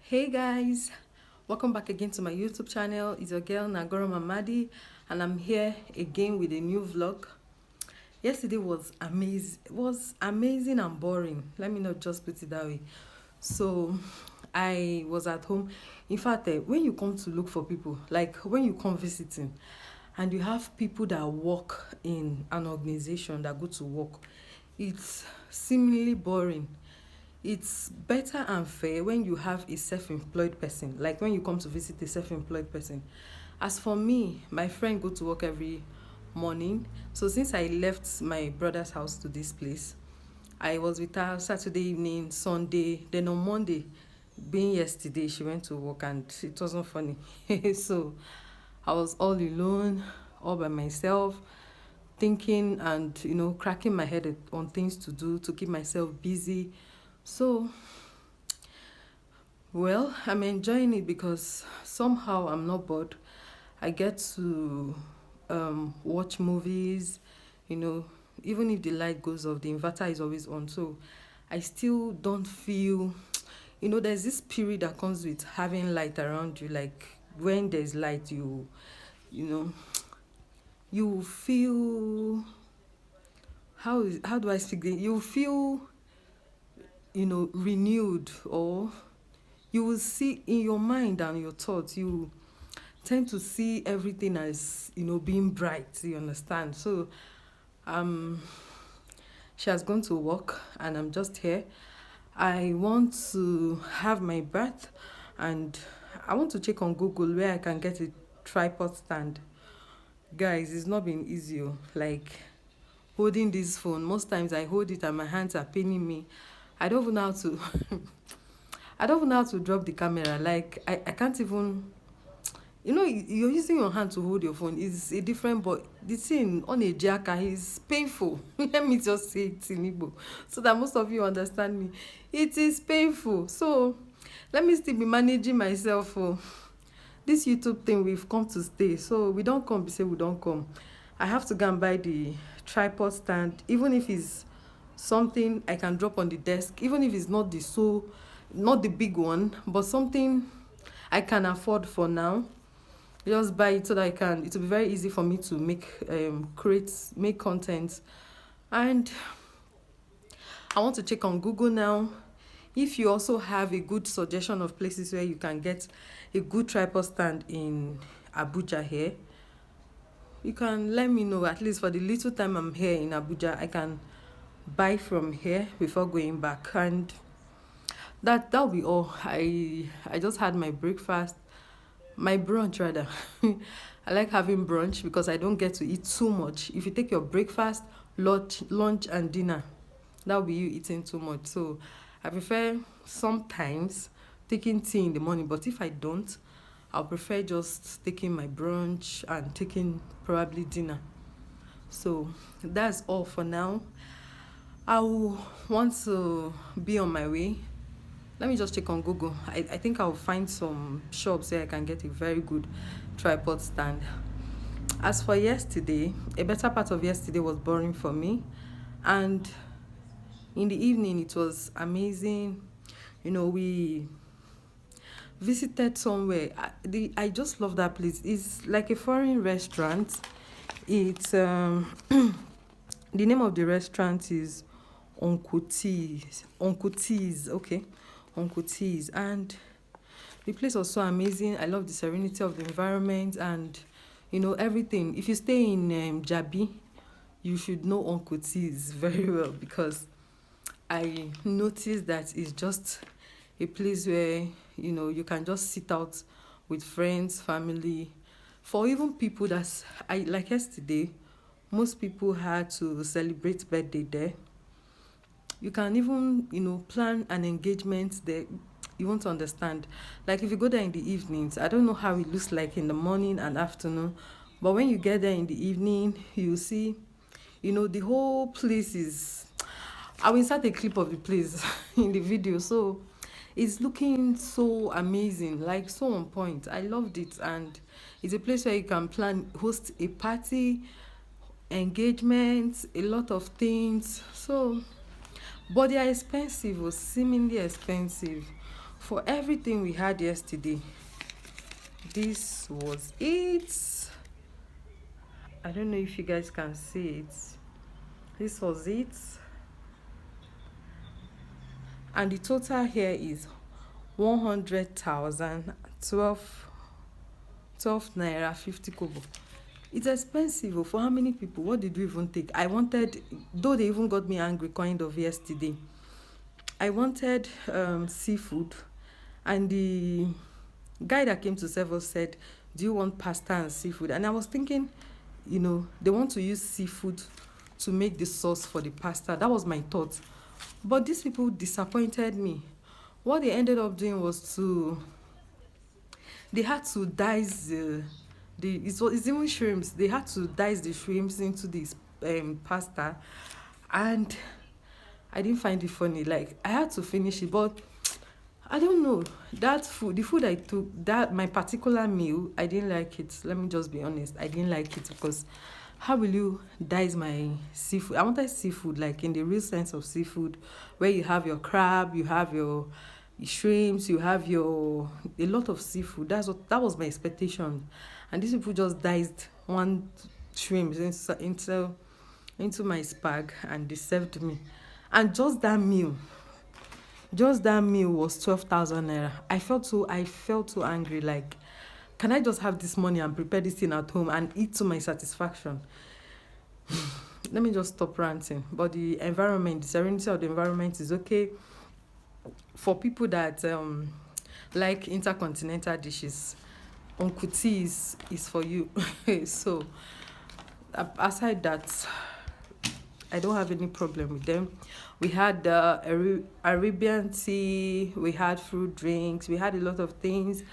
Hey guys, welcome back again to my YouTube channel. It's your girl nagoromamadi, and I'm here again with a new vlog. Yesterday was amazing. It was amazing and boring. Let me not just put it that way. So I was at home. In fact, when you come to look for people, like when you come visiting, and you have people that work in an organization that go to work, it's seemingly boring. It's better and fair when you have a self-employed person, like when you come to visit a self-employed person. As for me, my friend go to work every morning, so since I left my brother's house to this place, I was with her Saturday evening, Sunday, then on Monday, being yesterday, she went to work and it wasn't funny. So I was all alone, all by myself, thinking and cracking my head on things to do to keep myself busy. So, well, I'm enjoying it because somehow I'm not bored. I get to watch movies, you know, even if the light goes off, the inverter is always on. So I still don't feel, there's this period that comes with having light around you. Like when there's light, you know, you feel, how do I speak? You feel, renewed, or you will see in your mind and your thoughts, you tend to see everything as being bright, you understand. So um she has gone to work and I'm just here. I want to have my bath and I want to check on Google where I can get a tripod stand. Guys, it's not been easy. Like holding this phone, most times I hold it and my hands are paining me. I don't even know how to I don't even know how to drop the camera. Like I can't even, you're using your hand to hold your phone is a different, but the thing on a jacka is painful. Let me just say it in Igbo so that most of you understand me. It is painful. So let me still be managing myself for this YouTube thing. We've come to stay. So we don't come, we say we don't come. I have to go and buy the tripod stand, even if it's something I can drop on the desk, even if it's not the big one, but something I can afford for now. Just buy it so that it will be very easy for me to make content. And I want to check on Google now. If you also have a good suggestion of places where you can get a good tripod stand in Abuja here, you can let me know. At least for the little time I'm here in Abuja, I can buy from here before going back. And that'll be all. I just had my breakfast, my brunch rather. I like having brunch because I don't get to eat too much. If you take your breakfast, lunch and dinner, that'll be you eating too much. So I prefer sometimes taking tea in the morning, but if I don't, I'll prefer just taking my brunch and taking probably dinner. So that's all for now. I will want to be on my way. Let me just check on Google. I think I'll find some shops where I can get a very good tripod stand. As for yesterday, a better part of yesterday was boring for me. And in the evening, it was amazing. We visited somewhere. I just love that place. It's like a foreign restaurant. It's the name of the restaurant is Uncle T's. Uncle T's, okay. Uncle T's. And the place was so amazing. I love the serenity of the environment and everything. If you stay in Jabi, you should know Uncle T's very well, because I noticed that it's just a place where you can just sit out with friends, family. For even people I like yesterday, most people had to celebrate birthday there. You can even plan an engagement there. You want to understand, like if you go there in the evenings, I don't know how it looks like in the morning and afternoon, but when you get there in the evening, you see the whole place is, I will insert a clip of the place in the video. So it's looking so amazing, like so on point. I loved it. And it's a place where you can host a party, engagement, a lot of things. So but they are expensive, or seemingly expensive. For everything we had yesterday, this was it. I don't know if you guys can see it. This was it. And the total here is 100,000 12 naira 50 kobo. It's expensive. For how many people? What did we even take? I wanted, though they even got me angry kind of yesterday, I wanted seafood, and the guy that came to serve us said, do you want pasta and seafood? And I was thinking, they want to use seafood to make the sauce for the pasta. That was my thought. But these people disappointed me. What they ended up doing was they had to dice it's even shrimps. They had to dice the shrimps into this pasta, and I didn't find it funny. Like, I had to finish it, but I don't know. That food, the food I took, that my particular meal, I didn't like it. Let me just be honest. I didn't like it because how will you dice my seafood? I wanted seafood, like in the real sense of seafood, where you have your crab, you have your shrimps, you have a lot of seafood. That was my expectation, and these people just diced one shrimp into my spag, and they served me. And just that meal was 12,000 naira. I felt so angry. Like, can I just have this money and prepare this thing at home and eat to my satisfaction? Let me just stop ranting. But the serenity of the environment is okay for people that like intercontinental dishes. Uncle T is for you. So aside that, I don't have any problem with them. We had Arabian tea, we had fruit drinks, we had a lot of things,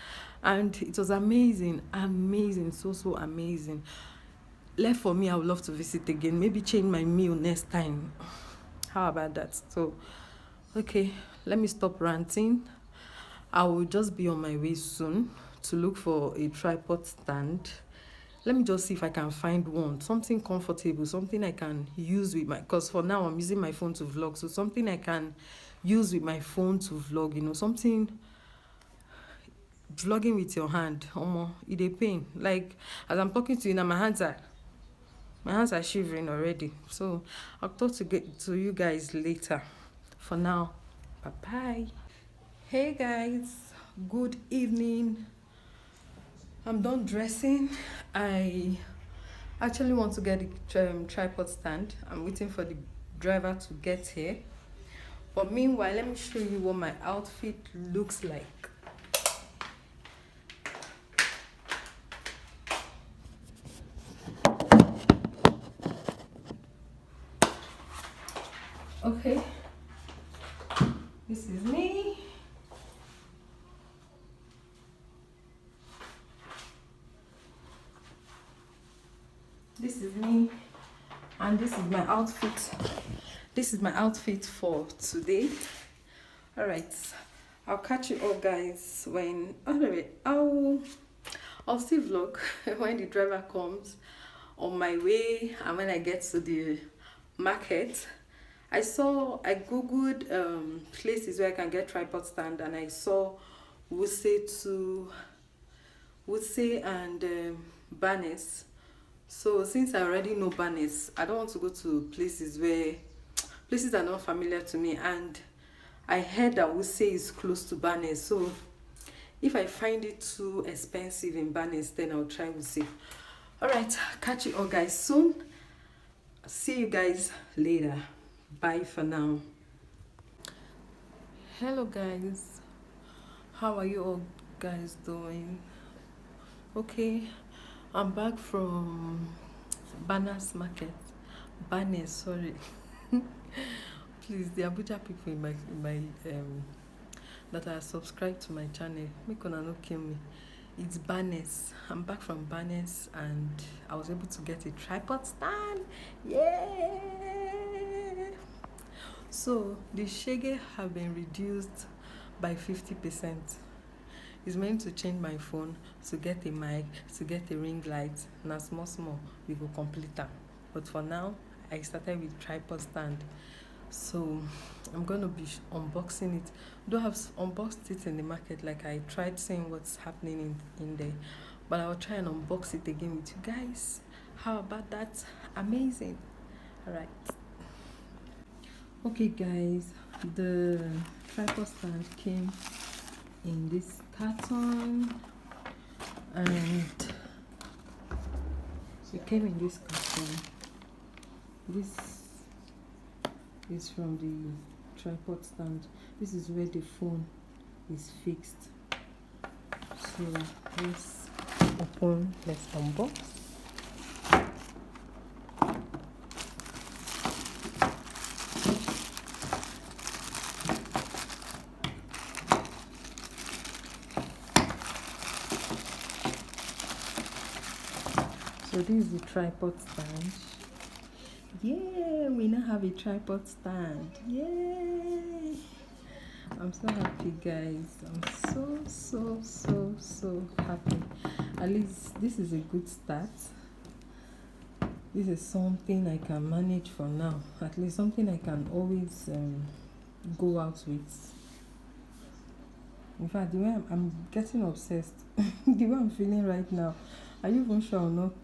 and it was amazing, so amazing. Left for me, I would love to visit again. Maybe change my meal next time. How about that? So, okay, let me stop ranting. I will just be on my way soon to look for a tripod stand. Let me just see if I can find one, something comfortable, something I can use with because for now I'm using my phone to vlog, so something I can use with my phone to vlog, something. Vlogging with your hand, it a pain. Like, as I'm talking to you now, my hands are shivering already. So I'll talk to you guys later. For now, bye. Hey guys, good evening. I'm done dressing. I actually want to get the tripod stand. I'm waiting for the driver to get here. But meanwhile, let me show you what my outfit looks like. Okay, this is me. This is me, and this is my outfit. This is my outfit for today. All right, I'll catch you all guys when. Anyway, I'll still vlog when the driver comes on my way, and when I get to the market. I googled places where I can get tripod stand, and I saw Wuse and Banex. So since I already know Banex, I don't want to go to places are not familiar to me, and I heard that Wuse is close to Banex. So if I find it too expensive in Banex, then I'll try Wuse. All right, catch you all guys soon. See you guys later. Bye for now. Hello guys, how are you all guys doing? Okay, I'm back from Banex market. Banex, sorry. Please, the Abuja people in my that are subscribed to my channel, make una no kill me. It's Banex. I'm back from Banex, and I was able to get a tripod stand. Yeah. So the shege have been reduced by 50%. It's meant to change my phone, to get a mic, to get a ring light. Now small we will complete that. But for now, I started with tripod stand. So I'm gonna be unboxing it. Though I've unboxed it in the market, like I tried seeing what's happening in there, but I'll try and unbox it again with you guys. How about that? Amazing. All right. Okay guys, the tripod stand came in this carton, and it came in this carton. This is from the tripod stand. This is where the phone is fixed. So let's unbox. So this is the tripod stand. Yeah, we now have a tripod stand. Yay! I'm so happy, guys. I'm so happy. At least this is a good start. This is something I can manage for now. At least something I can always go out with. In fact, the way I'm getting obsessed, the way I'm feeling right now, are you even sure I'll not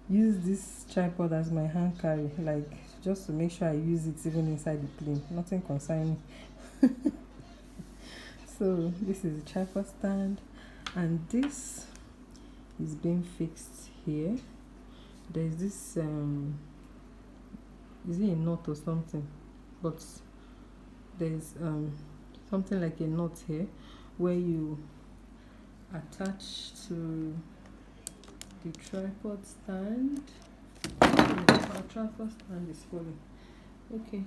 use this tripod as my hand carry, like just to make sure I use it even inside the plane? Nothing concerning me. So this is the tripod stand, and this is being fixed here. There's this is it a knot or something? But there's something like a knot here where you attach to the tripod stand. Our tripod stand is falling. Okay,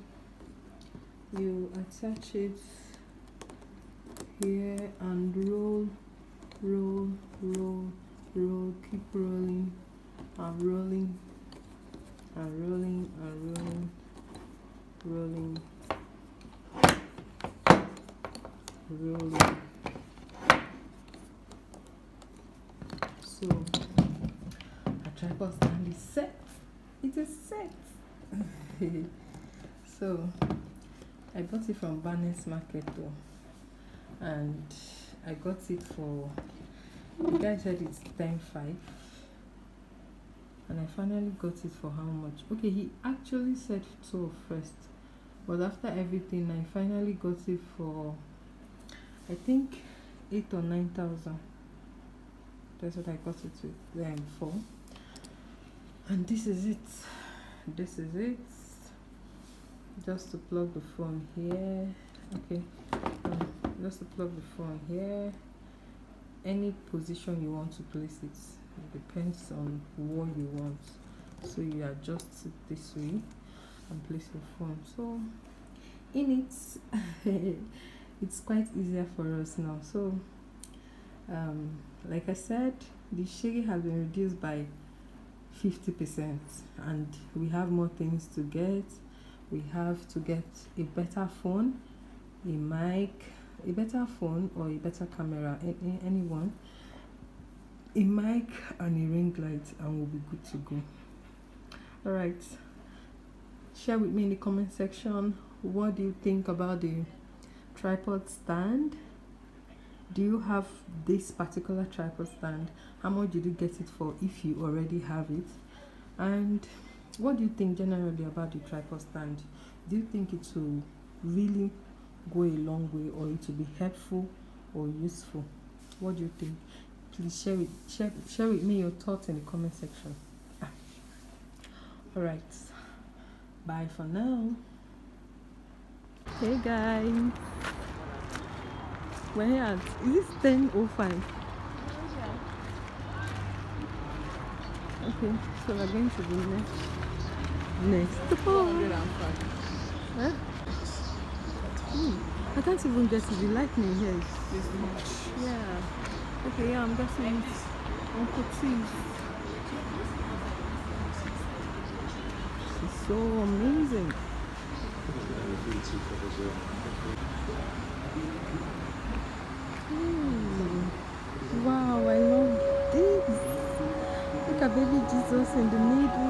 you attach it here and roll, keep rolling and rolling and rolling and rolling, rolling. So our tripod stand is set. It is set. So I bought it from Banex market though, and I got it for, the guy said it's 10.5, and I finally got it for how much? Okay, he actually said 12 first, but after everything I finally got it for, I think 8 or 9,000. That's what I got it with for. And this is it. This is it. Just to plug the phone here. Okay, just to plug the phone here. Any position you want to place it. It depends on what you want. So you adjust it this way and place your phone. So in it, it's quite easier for us now. So like I said, the shaggy has been reduced by 50%, and we have more things to get. We have to get a better phone, a mic, a better phone or a better camera, anyone, a mic and a ring light, and we'll be good to go. All right, share with me in the comment section, what do you think about the tripod stand? Do you have this particular tripod stand? How much did you get it for if you already have it? And what do you think generally about the tripod stand? Do you think it will really go a long way, or it will be helpful or useful? What do you think? Please share with me your thoughts in the comment section. All right, bye for now. Hey guys, we're here at, is this 10:05? Okay, so we're going to the next. Huh? I can't even get to the lightning here. It's much. Yeah. Okay, yeah, I'm getting it. Uncle T. It's so amazing. Wow, I love this. Look at baby Jesus in the middle.